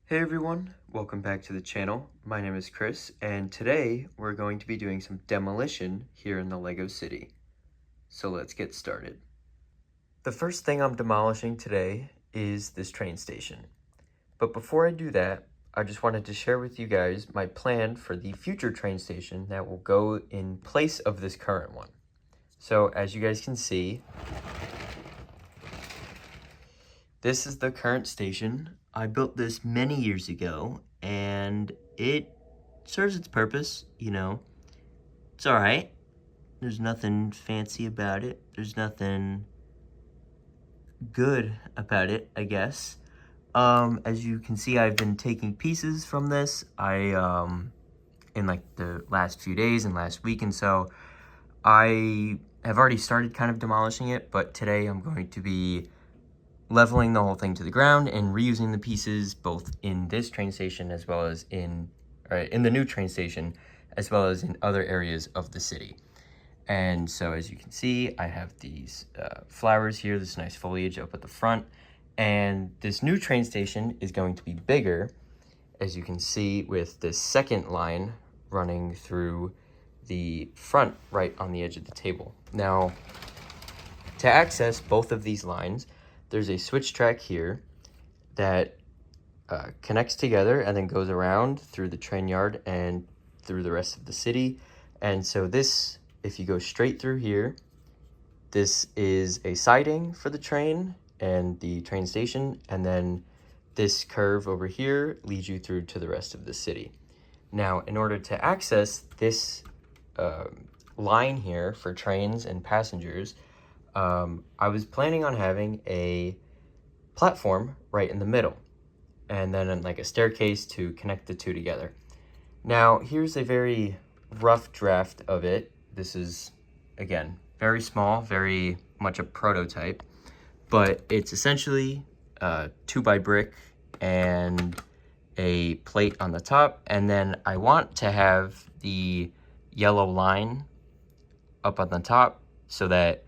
Hey everyone, welcome back to the channel. My name is Chris, and today we're going to be doing some demolition here in the Lego City. So let's get started. The first thing I'm demolishing today is this train station. But before I do that, I just wanted to share with you guys my plan for the future train station that will go in place of this current one. So as you guys can see, this is the current station. I built this many years ago, and it serves its purpose, It's alright. There's nothing fancy about it. There's nothing good about it, I guess. As you can see, I've been taking pieces from this. In like the last few days and last week, and so I have already started kind of demolishing it, but today I'm going to be leveling the whole thing to the ground and reusing the pieces both in this train station as well as in the new train station, as well as in other areas of the city. And so as you can see, I have these flowers here, this nice foliage up at the front, and this new train station is going to be bigger, as you can see, with this second line running through the front right on the edge of the table. Now, to access both of these lines, there's a switch track here that connects together and then goes around through the train yard and through the rest of the city. And so this, if you go straight through here, this is a siding for the train and the train station, and then this curve over here leads you through to the rest of the city. Now, in order to access this line here for trains and passengers, I was planning on having a platform right in the middle, and then like a staircase to connect the two together. Now, here's a very rough draft of it. This is, again, very small, very much a prototype, but it's essentially 2x brick and a plate on the top, and then I want to have the yellow line up on the top so that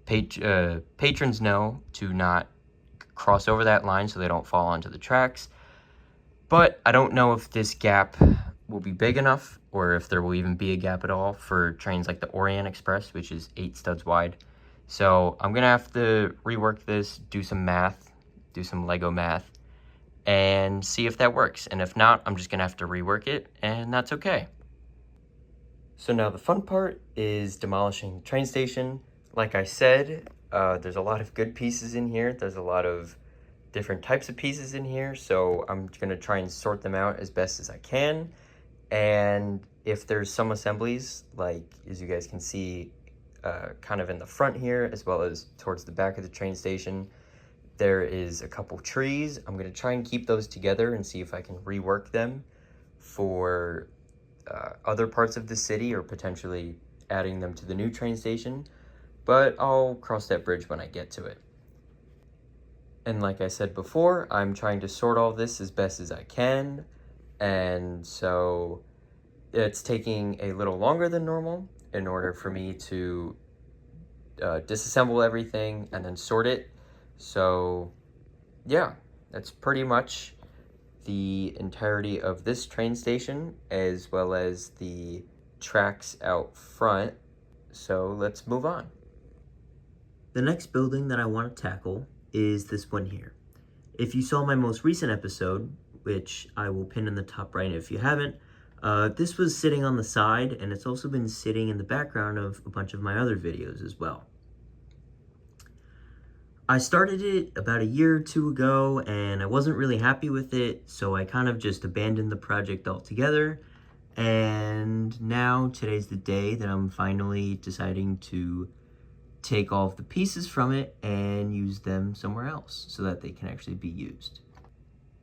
patrons know to not cross over that line so they don't fall onto the tracks. But I don't know if this gap will be big enough or if there will even be a gap at all for trains like the Orient Express, which is 8 studs wide. So I'm gonna have to rework this, do some math, do some Lego math, and see if that works. And if not, I'm just gonna have to rework it, and that's okay. So now the fun part is demolishing the train station. Like I said, there's a lot of good pieces in here. There's a lot of different types of pieces in here, so I'm gonna try and sort them out as best as I can. And if there's some assemblies, like as you guys can see, kind of in the front here, as well as towards the back of the train station, there is a couple trees. I'm gonna try and keep those together and see if I can rework them for other parts of the city, or potentially adding them to the new train station, but I'll cross that bridge when I get to it. And like I said before, I'm trying to sort all this as best as I can, and so it's taking a little longer than normal in order for me to disassemble everything and then sort it. So yeah, that's pretty much the entirety of this train station, as well as the tracks out front. So let's move on. The next building that I want to tackle is this one here. If you saw my most recent episode, which I will pin in the top right if you haven't, this was sitting on the side, and it's also been sitting in the background of a bunch of my other videos as well. I started it about a year or two ago, and I wasn't really happy with it, so I kind of just abandoned the project altogether. And now, today's the day that I'm finally deciding to take all of the pieces from it and use them somewhere else so that they can actually be used.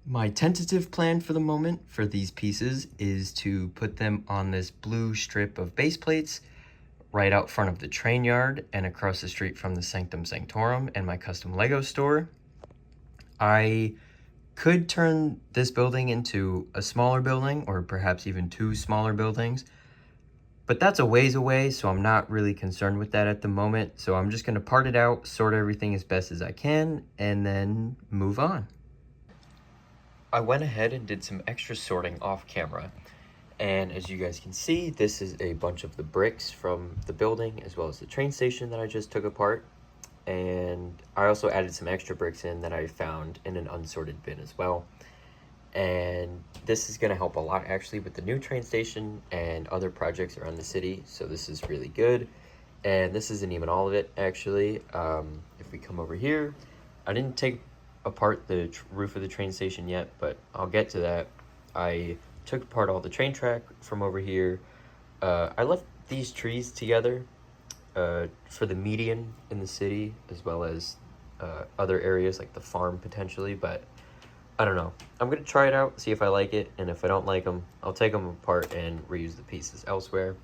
My tentative plan for the moment for these pieces is to put them on this blue strip of base plates right out front of the train yard and across the street from the Sanctum Sanctorum and my custom Lego store. I could turn this building into a smaller building, or perhaps even 2 smaller buildings, but that's a ways away, so I'm not really concerned with that at the moment. So I'm just gonna part it out, sort everything as best as I can, and then move on. I went ahead and did some extra sorting off camera. And as you guys can see, this is a bunch of the bricks from the building as well as the train station that I just took apart. And I also added some extra bricks in that I found in an unsorted bin as well. And this is going to help a lot actually with the new train station and other projects around the city. So this is really good. And this isn't even all of it actually. If we come over here, I didn't take apart the roof of the train station yet, but I'll get to that. I took apart all the train track from over here. I left these trees together for the median in the city, as well as other areas like the farm potentially, but I don't know. I'm gonna try it out, see if I like it, and if I don't like them, I'll take them apart and reuse the pieces elsewhere.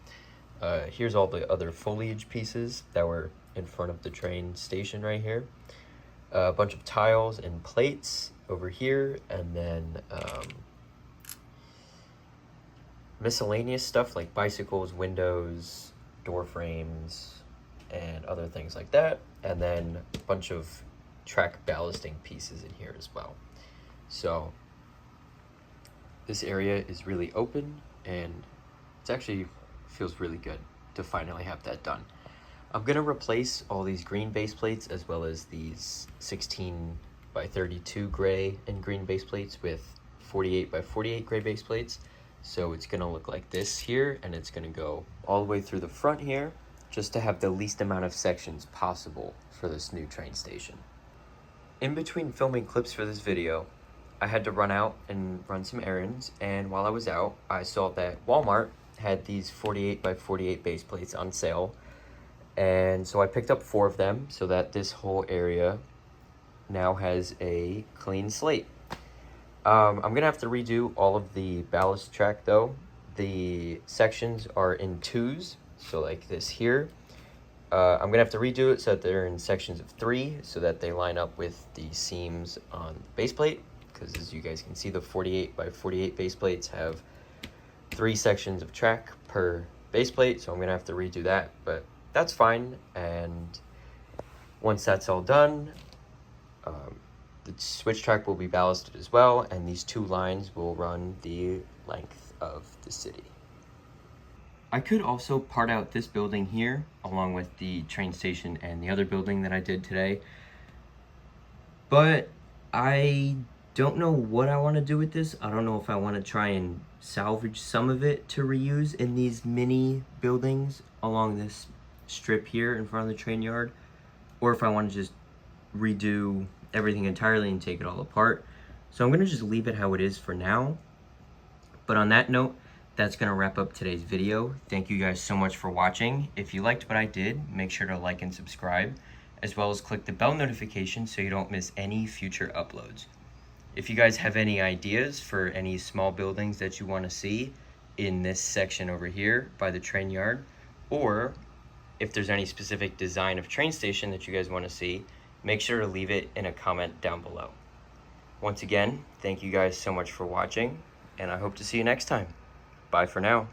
Here's all the other foliage pieces that were in front of the train station right here. A bunch of tiles and plates over here, and then miscellaneous stuff like bicycles, windows, door frames, and other things like that. And then a bunch of track ballasting pieces in here as well. So this area is really open, and it actually feels really good to finally have that done. I'm gonna replace all these green base plates as well as these 16 by 32 gray and green base plates with 48 by 48 gray base plates. So it's gonna look like this here, and it's gonna go all the way through the front here, just to have the least amount of sections possible for this new train station. In between filming clips for this video, I had to run out and run some errands, and while I was out, I saw that Walmart had these 48 by 48 base plates on sale, and so I picked up 4 of them so that this whole area now has a clean slate. I'm gonna have to redo all of the ballast track though. The sections are in 2s, so like this here. I'm gonna have to redo it so that they're in sections of 3 so that they line up with the seams on the base plate, because as you guys can see, the 48 by 48 base plates have 3 sections of track per base plate, so I'm gonna have to redo that, but that's fine. And once that's all done, the switch track will be ballasted as well, and these 2 lines will run the length of the city. I could also part out this building here along with the train station and the other building that I did today, but I don't know what I want to do with this. I don't know if I want to try and salvage some of it to reuse in these mini buildings along this strip here in front of the train yard, or if I want to just redo everything entirely and take it all apart. So I'm going to just leave it how it is for now. But on that note, that's going to wrap up today's video. Thank you guys so much for watching. If you liked what I did, make sure to like and subscribe, as well as click the bell notification so you don't miss any future uploads. If you guys have any ideas for any small buildings that you want to see in this section over here by the train yard, or if there's any specific design of train station that you guys want to see, make sure to leave it in a comment down below. Once again, thank you guys so much for watching, and I hope to see you next time. Bye for now.